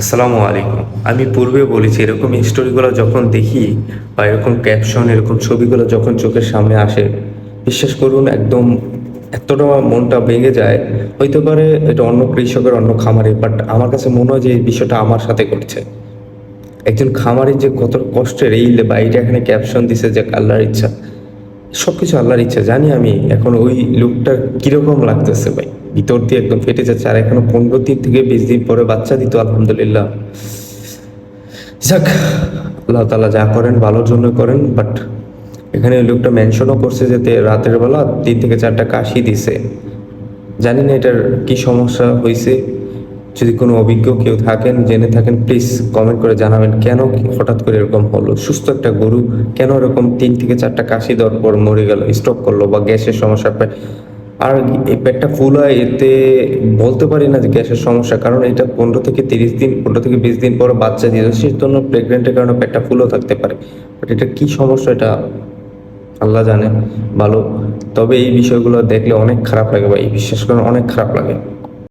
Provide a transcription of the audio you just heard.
আসসালামু আলাইকুম। আমি পূর্বে বলেছি এরকম স্টোরিগুলো যখন দেখি বা এরকম ক্যাপশন এরকম ছবিগুলো যখন চোখের সামনে আসে, বিশ্বাস করুন একদম এতটা মনটা ভেঙে যায়। হইতে পারে এটা অন্য কৃষকের অন্য খামারে, বাট আমার কাছে মনে হয় যে এই বিষয়টা আমার সাথে ঘটছে। একজন খামারি যে কত কষ্টের এই বা এইটা এখানে ক্যাপশন দিছে যে আল্লাহর ইচ্ছা। সবকিছু আল্লাহর ইচ্ছা জানি আমি। এখন ওই লোকটা কিরকম লাগতেছে ভাই, ভিতর দিয়ে একদম ফেটে যাচ্ছে। আর এখনো 15 দিন থেকে 20 দিন পরে বাচ্চা দিত, আলহামদুলিল্লাহ। যাক, আল্লাহ তাআলা যা করেন ভালোর জন্য করেন। বাট এখানে ওই লোকটা মেনশনও করছে যে রাতের বেলা 3 থেকে 4টা কাশি দিছে। জানি না এটার কি সমস্যা হয়েছে। যদি কোনো অভিজ্ঞ কেউ থাকেন, জেনে থাকেন, প্লিজ কমেন্ট করে জানাবেন কেন হঠাৎ করে এরকম হলো। সুস্থ একটা গরু কেন এরকম 3 থেকে 4টা কাশি দেওয়ার পর মরে গেল, স্ট্রোক করলো বা গ্যাসের সমস্যা পায়। আর এই পেটটা ফুল হয়, এতে বলতে পারি না যে গ্যাসের সমস্যা, কারণ এটা 15 থেকে 30 দিন 15 থেকে 20 দিন পরে বাচ্চা দিয়ে দেয়, সেই জন্য প্রেগনেন্টের কারণে পেটটা ফুলও থাকতে পারে। বাট এটা কি সমস্যা, এটা আল্লাহ জানে ভালো। তবে এই বিষয়গুলো দেখলে অনেক খারাপ লাগে ভাই, বিশ্বাস করেন অনেক খারাপ লাগে।